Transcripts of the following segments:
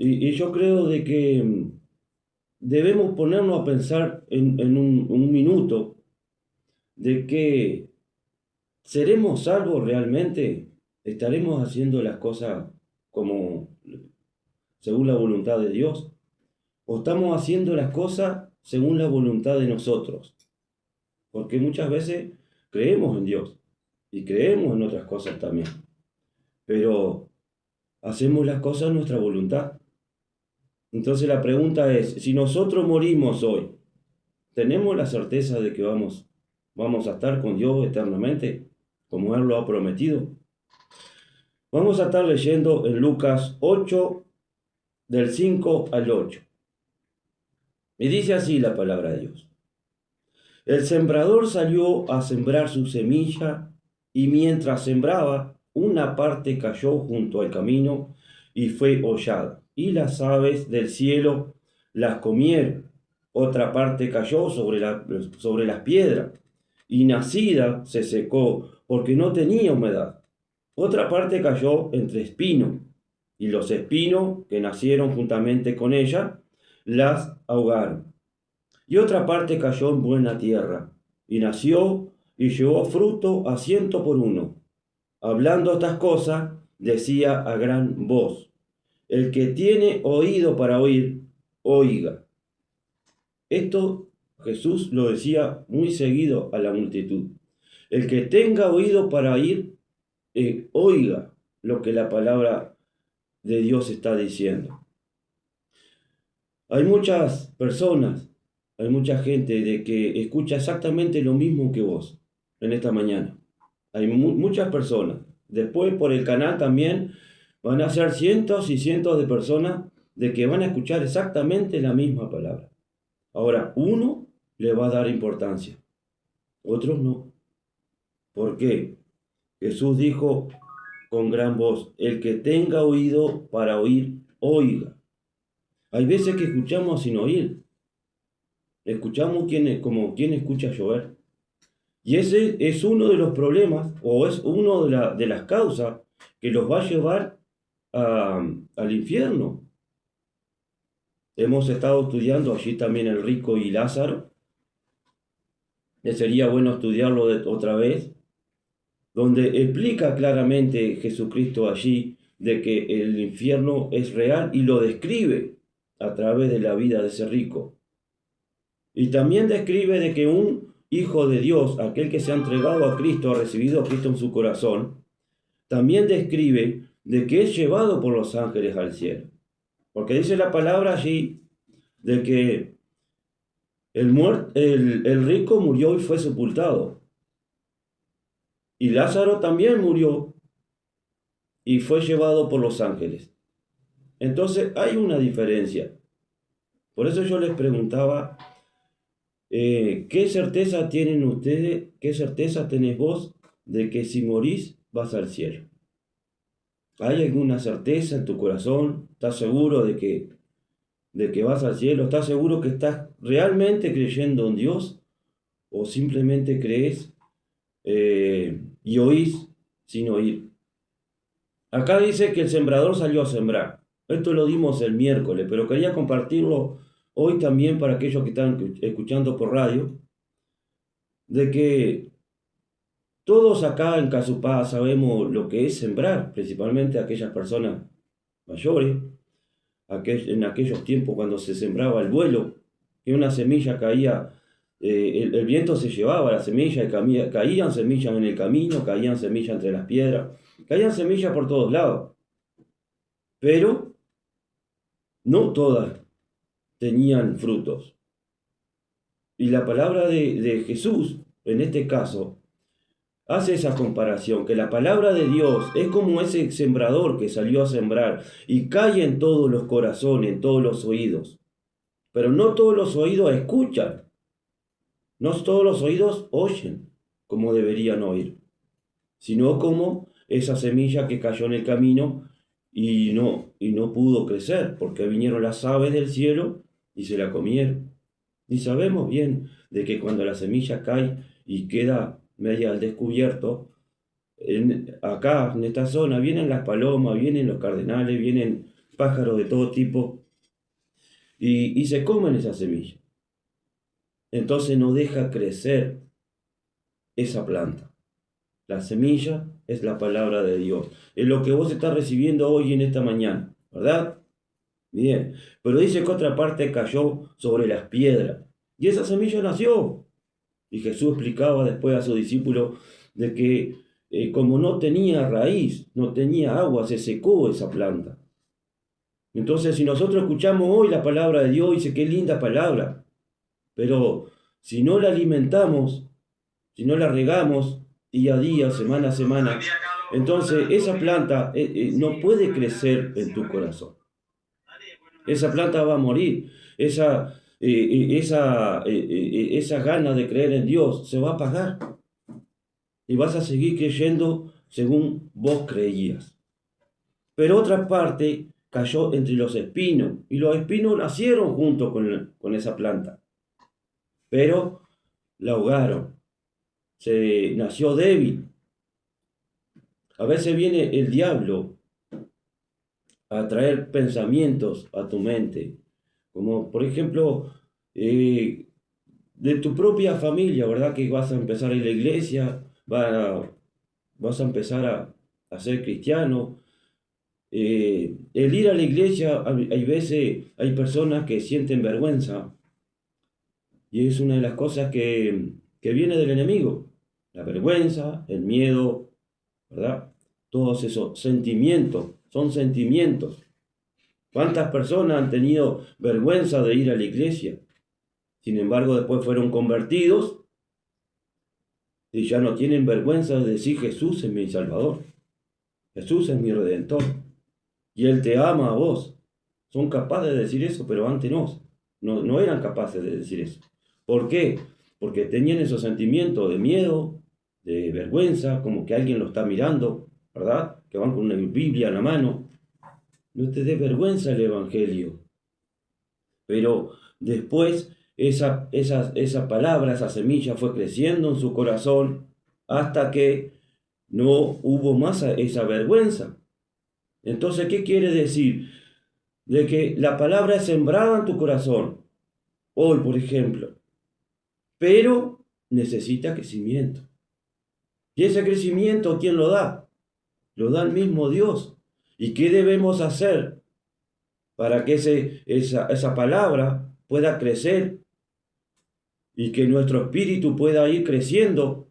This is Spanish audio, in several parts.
Y yo creo de que debemos ponernos a pensar en un minuto de que seremos salvos realmente, estaremos haciendo las cosas como según la voluntad de Dios, o estamos haciendo las cosas según la voluntad de nosotros, porque muchas veces creemos en Dios y creemos en otras cosas también, pero hacemos las cosas a nuestra voluntad. Entonces la pregunta es, si nosotros morimos hoy, ¿tenemos la certeza de que vamos a estar con Dios eternamente, como Él lo ha prometido? Vamos a estar leyendo en Lucas 8, del 5 al 8. Y dice así la palabra de Dios. El sembrador salió a sembrar su semilla y mientras sembraba, una parte cayó junto al camino y fue hollada, y las aves del cielo las comieron. Otra parte cayó sobre las piedras y nacida se secó porque no tenía humedad. Otra parte cayó entre espinos y los espinos que nacieron juntamente con ella las ahogaron. Y otra parte cayó en buena tierra, y nació y llevó fruto a 100 por 1. Hablando estas cosas, decía a gran voz, el que tiene oído para oír, oiga. Esto Jesús lo decía muy seguido a la multitud. El que tenga oído para oír, oiga lo que la palabra de Dios está diciendo. Hay muchas personas, hay mucha gente de que escucha exactamente lo mismo que vos en esta mañana. Hay muchas personas. Después por el canal también van a ser cientos y cientos de personas de que van a escuchar exactamente la misma palabra. Ahora, uno le va a dar importancia, otros no. ¿Por qué? Jesús dijo con gran voz, el que tenga oído para oír, oiga. Hay veces que escuchamos sin oír. Escuchamos como quien escucha llover. Y ese es uno de los problemas, o es uno de las causas que los va a llevar al infierno. Hemos estado estudiando allí también el rico y Lázaro, que sería bueno estudiarlo otra vez, donde explica claramente Jesucristo allí de que el infierno es real y lo describe a través de la vida de ese rico. Y también describe de que un hijo de Dios, aquel que se ha entregado a Cristo, ha recibido a Cristo en su corazón, también describe de que es llevado por los ángeles al cielo. Porque dice la palabra allí de que el rico murió y fue sepultado. Y Lázaro también murió y fue llevado por los ángeles. Entonces hay una diferencia. Por eso yo les preguntaba, ¿qué certeza tienen ustedes, qué certeza tenés vos de que si morís vas al cielo? ¿Hay alguna certeza en tu corazón? ¿Estás seguro de que vas al cielo? ¿Estás seguro que estás realmente creyendo en Dios? ¿O simplemente crees y oís sin oír? Acá dice que el sembrador salió a sembrar. Esto lo dimos el miércoles, pero quería compartirlo hoy también para aquellos que están escuchando por radio, de que todos acá en Casupá sabemos lo que es sembrar, principalmente aquellas personas mayores, en aquellos tiempos cuando se sembraba el vuelo, que una semilla caía, el viento se llevaba la semilla y caían semillas en el camino, caían semillas entre las piedras, caían semillas por todos lados, pero no todas tenían frutos. Y la palabra de Jesús, en este caso, hace esa comparación, que la palabra de Dios es como ese sembrador que salió a sembrar y cae en todos los corazones, en todos los oídos. Pero no todos los oídos escuchan, no todos los oídos oyen como deberían oír, sino como esa semilla que cayó en el camino y no pudo crecer, porque vinieron las aves del cielo y se la comieron. Y sabemos bien de que cuando la semilla cae y queda media al descubierto, acá en esta zona vienen las palomas, vienen los cardenales, vienen pájaros de todo tipo, y se comen esa semilla. Entonces no deja crecer esa planta. La semilla es la palabra de Dios. Es lo que vos estás recibiendo hoy en esta mañana, ¿verdad? Bien. Pero dice que otra parte cayó sobre las piedras. Y esa semilla nació. Y Jesús explicaba después a sus discípulos de que como no tenía raíz, no tenía agua, se secó esa planta. Entonces, si nosotros escuchamos hoy la palabra de Dios, dice qué linda palabra, pero si no la alimentamos, si no la regamos día a día, semana a semana, entonces esa planta no puede crecer en tu corazón. Esa planta va a morir. Esa gana de creer en Dios se va a apagar. Y vas a seguir creyendo según vos creías. Pero otra parte cayó entre los espinos. Y los espinos nacieron junto con esa planta. Pero la ahogaron. Se nació débil. A veces viene el diablo a traer pensamientos a tu mente. Como por ejemplo, de tu propia familia, ¿verdad? Que vas a empezar a ir a la iglesia, vas a empezar a ser cristiano. El ir a la iglesia, hay veces, hay personas que sienten vergüenza, y es una de las cosas que viene del enemigo. La vergüenza, el miedo, ¿verdad? Todos esos sentimientos, son sentimientos. ¿Cuántas personas han tenido vergüenza de ir a la iglesia? Sin embargo, después fueron convertidos y ya no tienen vergüenza de decir Jesús es mi Salvador, Jesús es mi Redentor y Él te ama a vos. Son capaces de decir eso, pero antes no eran capaces de decir eso. ¿Por qué? Porque tenían esos sentimientos de miedo, de vergüenza, como que alguien lo está mirando, ¿verdad? Que van con una Biblia en la mano. No te dé vergüenza el Evangelio. Pero después esa palabra, esa semilla fue creciendo en su corazón hasta que no hubo más esa vergüenza. Entonces, ¿qué quiere decir? De que la palabra es sembrada en tu corazón, hoy por ejemplo, pero necesita crecimiento. ¿Y ese crecimiento quién lo da? Lo da el mismo Dios. ¿Y qué debemos hacer para que esa palabra pueda crecer y que nuestro espíritu pueda ir creciendo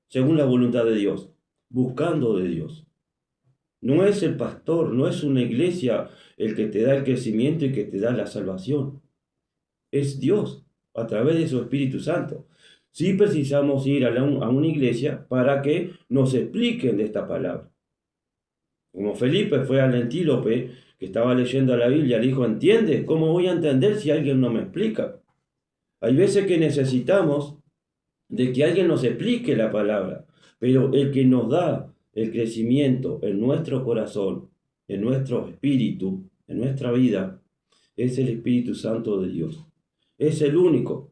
según la voluntad de Dios, buscando de Dios? No es el pastor, no es una iglesia el que te da el crecimiento y que te da la salvación. Es Dios a través de su Espíritu Santo. Sí precisamos ir a una iglesia para que nos expliquen de esta palabra. Como Felipe fue al antílope que estaba leyendo la Biblia, le dijo, ¿entiendes? ¿Cómo voy a entender si alguien no me explica? Hay veces que necesitamos de que alguien nos explique la palabra, pero el que nos da el crecimiento en nuestro corazón, en nuestro espíritu, en nuestra vida, es el Espíritu Santo de Dios. Es el único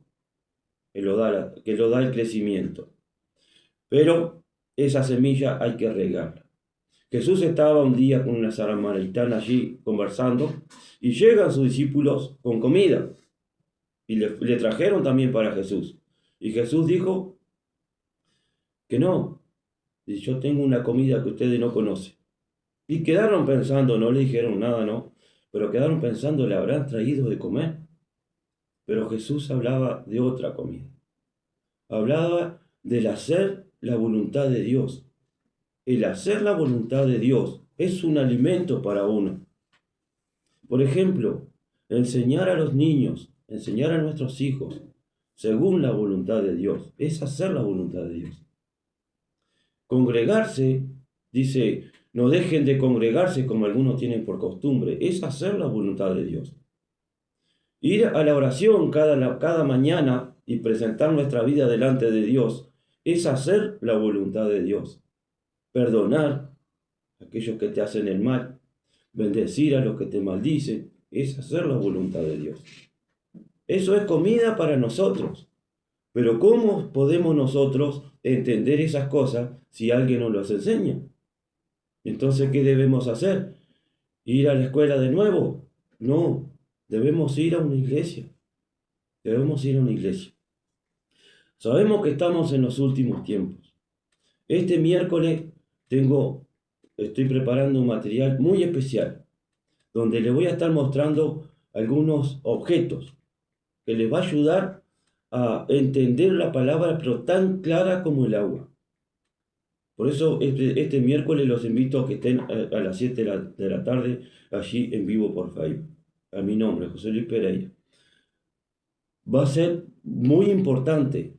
que lo da el crecimiento. Pero esa semilla hay que regarla. Jesús estaba un día con una samaritana allí conversando y llegan sus discípulos con comida y le trajeron también para Jesús. Y Jesús dijo que no, y yo tengo una comida que ustedes no conocen. Y quedaron pensando, no le dijeron nada, no, pero quedaron pensando, ¿le habrán traído de comer? Pero Jesús hablaba de otra comida. Hablaba del hacer la voluntad de Dios. El hacer la voluntad de Dios es un alimento para uno. Por ejemplo, enseñar a los niños, enseñar a nuestros hijos, según la voluntad de Dios, es hacer la voluntad de Dios. Congregarse, dice, no dejen de congregarse como algunos tienen por costumbre, es hacer la voluntad de Dios. Ir a la oración cada mañana y presentar nuestra vida delante de Dios es hacer la voluntad de Dios. Perdonar a aquellos que te hacen el mal, bendecir a los que te maldicen, es hacer la voluntad de Dios. Eso es comida para nosotros. Pero ¿cómo podemos nosotros entender esas cosas si alguien nos las enseña? Entonces, ¿qué debemos hacer? ¿Ir a la escuela de nuevo? No, debemos ir a una iglesia. Debemos ir a una iglesia. Sabemos que estamos en los últimos tiempos. Este miércoles estoy preparando un material muy especial, donde le voy a estar mostrando algunos objetos que les va a ayudar a entender la palabra, pero tan clara como el agua. Por eso este miércoles los invito a que estén a las 7 de la tarde allí en vivo por Facebook. A mi nombre, José Luis Pereira. Va a ser muy importante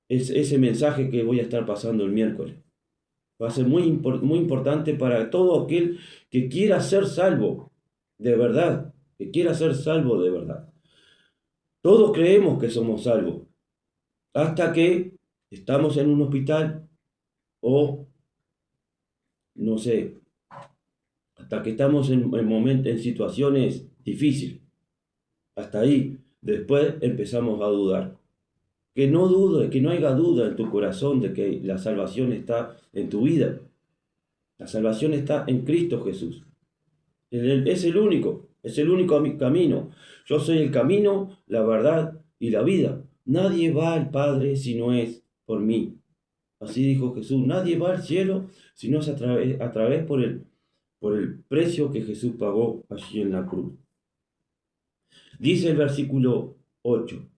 ese mensaje que voy a estar pasando el miércoles. Va a ser muy importante para todo aquel que quiera ser salvo de verdad, que quiera ser salvo de verdad. Todos creemos que somos salvos, hasta que estamos en un hospital o, no sé, hasta que estamos en situaciones difíciles. Hasta ahí, después empezamos a dudar. Que no haya duda en tu corazón de que la salvación está en tu vida. La salvación está en Cristo Jesús. Es el único camino. Yo soy el camino, la verdad y la vida. Nadie va al Padre si no es por mí. Así dijo Jesús. Nadie va al cielo si no es a través por el precio que Jesús pagó allí en la cruz. Dice el versículo 8.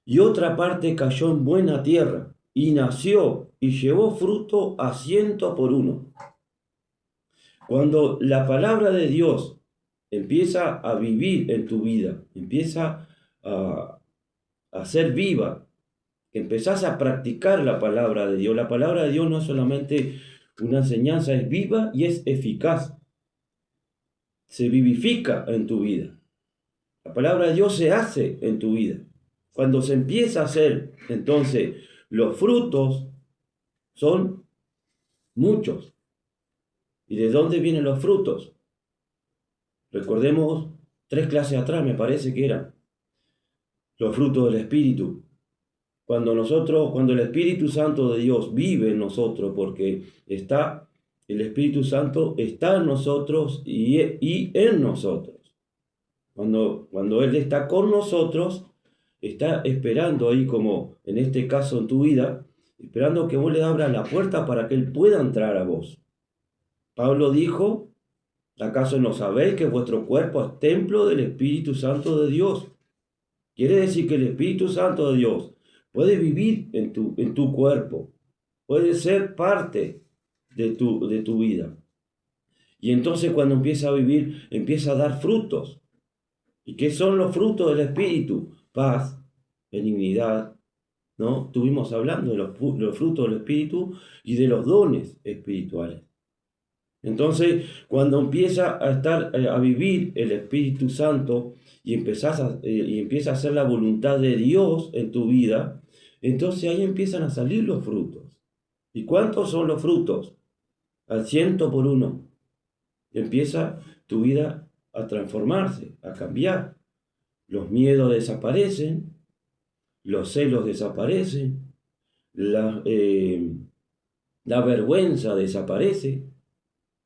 Y otra parte cayó en buena tierra, y nació, y llevó fruto a 100 por 1. Cuando la palabra de Dios empieza a vivir en tu vida, empieza a ser viva, empezás a practicar la palabra de Dios. La palabra de Dios no es solamente una enseñanza, es viva y es eficaz. Se vivifica en tu vida. La palabra de Dios se hace en tu vida. Cuando se empieza a hacer, entonces los frutos son muchos. ¿Y de dónde vienen los frutos? Recordemos 3 clases atrás, me parece que eran los frutos del Espíritu. Cuando el Espíritu Santo de Dios vive en nosotros, porque el Espíritu Santo está en nosotros y en nosotros. Cuando Él está con nosotros, está esperando ahí, como en este caso en tu vida, esperando que vos le abras la puerta para que Él pueda entrar a vos. Pablo dijo, ¿acaso no sabéis que vuestro cuerpo es templo del Espíritu Santo de Dios? Quiere decir que el Espíritu Santo de Dios puede vivir en tu cuerpo, puede ser parte de tu vida. Y entonces cuando empieza a vivir, empieza a dar frutos. ¿Y qué son los frutos del Espíritu? Paz, benignidad, ¿no? Estuvimos hablando de los frutos del Espíritu y de los dones espirituales. Entonces, cuando empieza a vivir el Espíritu Santo y empieza a hacer la voluntad de Dios en tu vida, entonces ahí empiezan a salir los frutos. ¿Y cuántos son los frutos? Al 100 por 1. Empieza tu vida a transformarse, a cambiar. Los miedos desaparecen, los celos desaparecen, la vergüenza desaparece.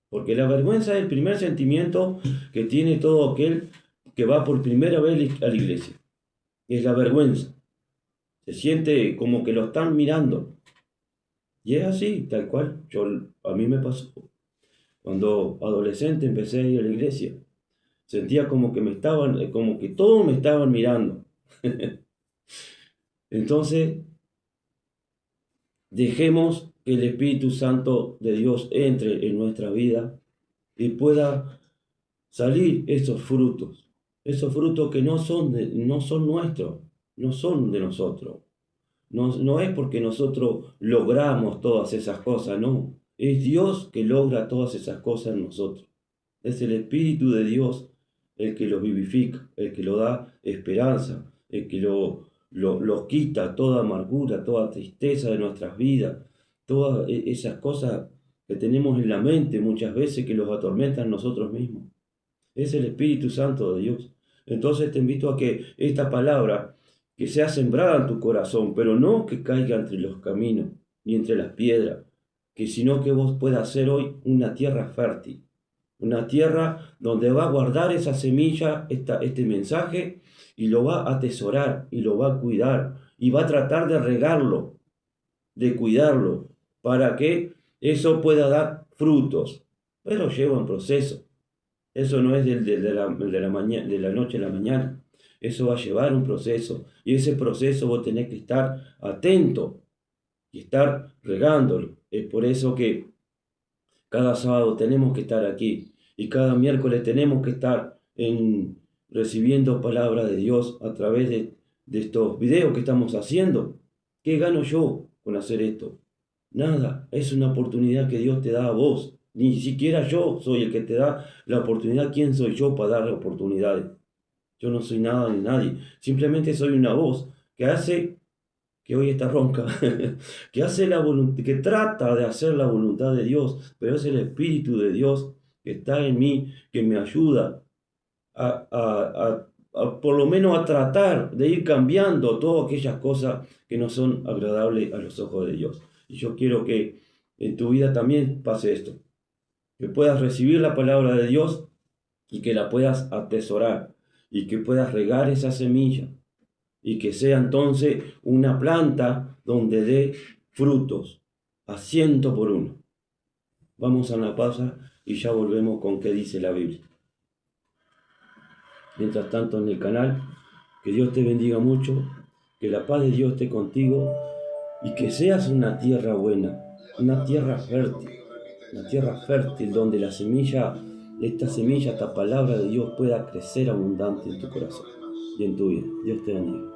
Porque la vergüenza es el primer sentimiento que tiene todo aquel que va por primera vez a la iglesia. Es la vergüenza. Se siente como que lo están mirando. Y es así, tal cual. A mí me pasó. Cuando adolescente empecé a ir a la iglesia. Sentía como que todos me estaban mirando. Entonces, dejemos que el Espíritu Santo de Dios entre en nuestra vida y pueda salir esos frutos que no son nuestros, no son de nosotros. No es porque nosotros logramos todas esas cosas, no. Es Dios que logra todas esas cosas en nosotros. Es el Espíritu de Dios el que lo vivifica, el que lo da esperanza, el que lo quita toda amargura, toda tristeza de nuestras vidas, todas esas cosas que tenemos en la mente muchas veces que los atormentan nosotros mismos. Es el Espíritu Santo de Dios. Entonces te invito a que esta palabra, que sea sembrada en tu corazón, pero no que caiga entre los caminos, ni entre las piedras, sino que vos puedas ser hoy una tierra fértil, Una tierra donde va a guardar esa semilla, este mensaje, y lo va a atesorar, y lo va a cuidar, y va a tratar de regarlo, de cuidarlo, para que eso pueda dar frutos. Pero lleva un proceso. Eso no es de la noche a la mañana. Eso va a llevar un proceso. Y ese proceso vos tenés que estar atento y estar regándolo. Es por eso que cada sábado tenemos que estar aquí y cada miércoles tenemos que estar recibiendo palabra de Dios a través de estos videos que estamos haciendo. ¿Qué gano yo con hacer esto? Nada, es una oportunidad que Dios te da a vos. Ni siquiera yo soy el que te da la oportunidad. ¿Quién soy yo para darle oportunidades? Yo no soy nada ni nadie. Simplemente soy una voz que hace, que hoy está ronca, que hace que trata de hacer la voluntad de Dios, pero es el Espíritu de Dios que está en mí, que me ayuda por lo menos a tratar de ir cambiando todas aquellas cosas que no son agradables a los ojos de Dios. Y yo quiero que en tu vida también pase esto, que puedas recibir la palabra de Dios y que la puedas atesorar y que puedas regar esa semilla y que sea entonces una planta donde dé frutos a 100 por 1. Vamos a una pausa y ya volvemos con qué dice la Biblia. Mientras tanto en el canal, que Dios te bendiga mucho, que la paz de Dios esté contigo y que seas una tierra buena, una tierra fértil donde esta semilla, esta palabra de Dios pueda crecer abundante en tu corazón y en tu vida. Dios te bendiga.